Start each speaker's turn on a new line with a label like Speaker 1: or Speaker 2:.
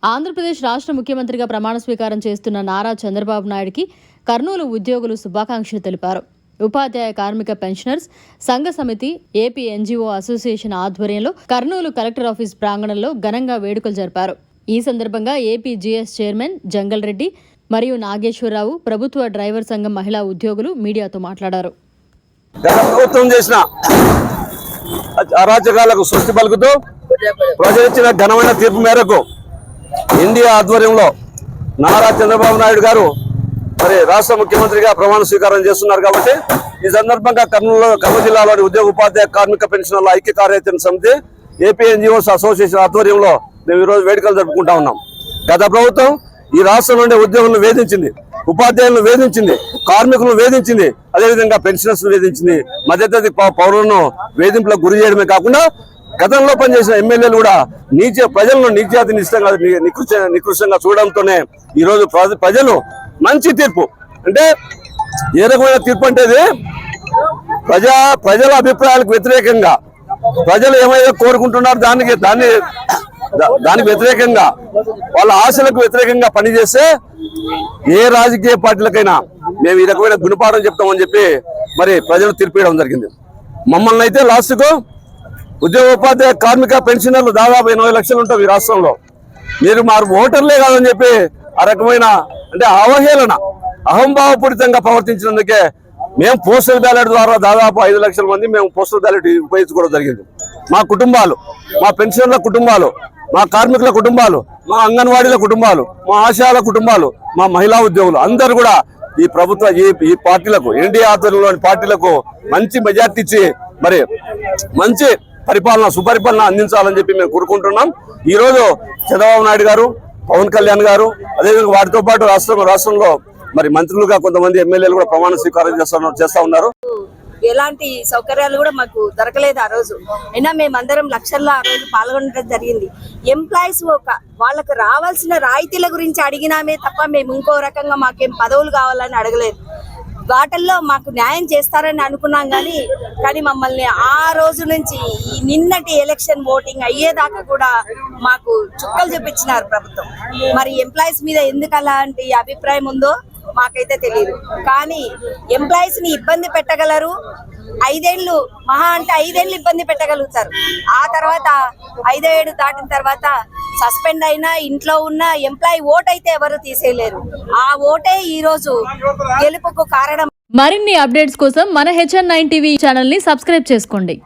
Speaker 1: ఆంధ్రప్రదేశ్ రాష్ట్ర ముఖ్యమంత్రిగా ప్రమాణ స్వీకారం చేస్తున్న నారా చంద్రబాబు నాయుడుకి కర్నూలు ఉద్యోగులు శుభాకాంక్షలు తెలిపారు. ఉపాధ్యాయ కార్మిక పెన్షనర్స్ సంఘ సమితి ఏపీ ఎన్జీఓ అసోసియేషన్ ఆధ్వర్యంలో కర్నూలు కలెక్టర్ ఆఫీస్ ప్రాంగణంలో ఘనంగా వేడుకలు జరిపారు. ఈ సందర్భంగా ఏపీ జీఎస్ చైర్మన్ జంగల్ రెడ్డి మరియు నాగేశ్వరరావు, ప్రభుత్వ డ్రైవర్ సంఘం మహిళా ఉద్యోగులు మీడియాతో మాట్లాడారు.
Speaker 2: ప్రభుత్వం చేసిన అరాచకాలకు సృష్టి పలుకుతూ ప్రజలిచ్చిన ఘనమైన తీర్పు మేరకు ఇండియా ఆధ్వర్యంలో నారా చంద్రబాబు నాయుడు గారు మరి రాష్ట్ర ముఖ్యమంత్రిగా ప్రమాణ స్వీకారం చేస్తున్నారు. కాబట్టి ఈ సందర్భంగా కర్నూలు జిల్లాలోని ఉద్యోగ ఉపాధ్యాయ కార్మిక పెన్షనర్ల ఐక్య కార్యాచరణ సమితి ఏపీ ఎన్జీఓస్ అసోసియేషన్ ఆధ్వర్యంలో మేము ఈరోజు వేడుకలు జరుపుకుంటా ఉన్నాం. గత ప్రభుత్వం ఈ రాష్ట్రం నుండి ఉద్యోగులను వేధించింది, ఉపాధ్యాయులను వేధించింది, కార్మికులను వేధించింది, అదేవిధంగా పెన్షనర్స్ వేధించింది. మధ్యతరగతి పౌరులను వేధింపులకు గురి చేయడమే కాకుండా గతంలో పనిచేసిన ఎమ్మెల్యేలు కూడా ప్రజలను నీచాతి నికృష్టంగా చూడడంతోనే ఈరోజు ప్రజలు మంచి తీర్పు, అంటే ఏ రకమైన తీర్పు అంటే ప్రజల అభిప్రాయాలకు వ్యతిరేకంగా ప్రజలు ఏమైనా కోరుకుంటున్నారో దానికి వ్యతిరేకంగా వాళ్ళ ఆశలకు వ్యతిరేకంగా పనిచేస్తే ఏ రాజకీయ పార్టీలకైనా మేము ఈ రకమైన గుణపాఠం చెప్తామని చెప్పి మరి ప్రజలు తీర్పియడం జరిగింది. మమ్మల్ని అయితే లాస్ట్కు ఉద్యోగ ఉపాధ్యాయ కార్మిక పెన్షనర్లు దాదాపు 80 లక్షలు ఉంటాం ఈ రాష్ట్రంలో. మీరు మా ఓటర్లే కాదని చెప్పి ఆ రకమైన అంటే అవహేళన, అహంభావపూరితంగా ప్రవర్తించినందుకే మేము పోస్టల్ బ్యాలెట్ ద్వారా దాదాపు 5 లక్షల మంది మేము పోస్టల్ బ్యాలెట్ ఉపయోగించుకోవడం జరిగింది. మా కుటుంబాలు, మా పెన్షనర్ల కుటుంబాలు, మా కార్మికుల కుటుంబాలు, మా అంగన్వాడీల కుటుంబాలు, మా ఆశాల కుటుంబాలు, మా మహిళా ఉద్యోగులు అందరూ కూడా ఈ ప్రభుత్వ ఈ పార్టీలకు, ఎన్డీఏ ఆధ్వర్యంలోని పార్టీలకు మంచి మెజార్టీ ఇచ్చి మరి మంచి సుపరిపాలన అందించాలని చెప్పి మేము కోరుకుంటున్నాం. ఈ రోజు చంద్రబాబు నాయుడు గారు, పవన్ కళ్యాణ్ గారు, అదేవిధంగా వాటితో పాటు రాష్ట్రంలో మరి మంత్రులుగా కొంతమంది ఎమ్మెల్యేలు కూడా ప్రమాణ స్వీకారం చేస్తా ఉన్నారు.
Speaker 3: ఎలాంటి సౌకర్యాలు కూడా మాకు దొరకలేదు ఆ రోజు. అయినా మేమందరం లక్షల్లో ఆ రోజు పాల్గొనడం జరిగింది. ఎంప్లాయీస్ వాళ్ళకు రావాల్సిన రాయితీల గురించి అడిగినామే తప్ప మేము ఇంకో రకంగా మాకేం పదవులు కావాలని అడగలేదు. వాటిల్లో మాకు న్యాయం చేస్తారని అనుకున్నాం కానీ మమ్మల్ని ఆ రోజు నుంచి నిన్నటి ఎలక్షన్ ఓటింగ్ అయ్యేదాకా కూడా మాకు చుక్కలు చూపించినారు ప్రభుత్వం. మరి ఎంప్లాయీస్ మీద ఎందుకు అలాంటి అభిప్రాయం ఉందో మాకైతే తెలియదు. కానీ ఎంప్లాయీస్ ని ఇబ్బంది పెట్టగలరు, 5 ఏళ్ళు మహా అంటే 5 ఏళ్ళు ఇబ్బంది పెట్టగలుగుతారు. ఆ తర్వాత 5 ఏళ్ళు దాటిన తర్వాత సస్పెండ్ అయినా ఇంట్లో ఉన్న ఎంప్లాయీ ఓట్ అయితే ఎవరు తీసేయలేరు. ఆ ఓటే ఈ రోజు గెలుపుకు కారణం.
Speaker 1: మరిన్ని అప్డేట్స్ కోసం మన HN9 టీవీ ఛానల్ ని సబ్స్క్రైబ్ చేసుకోండి.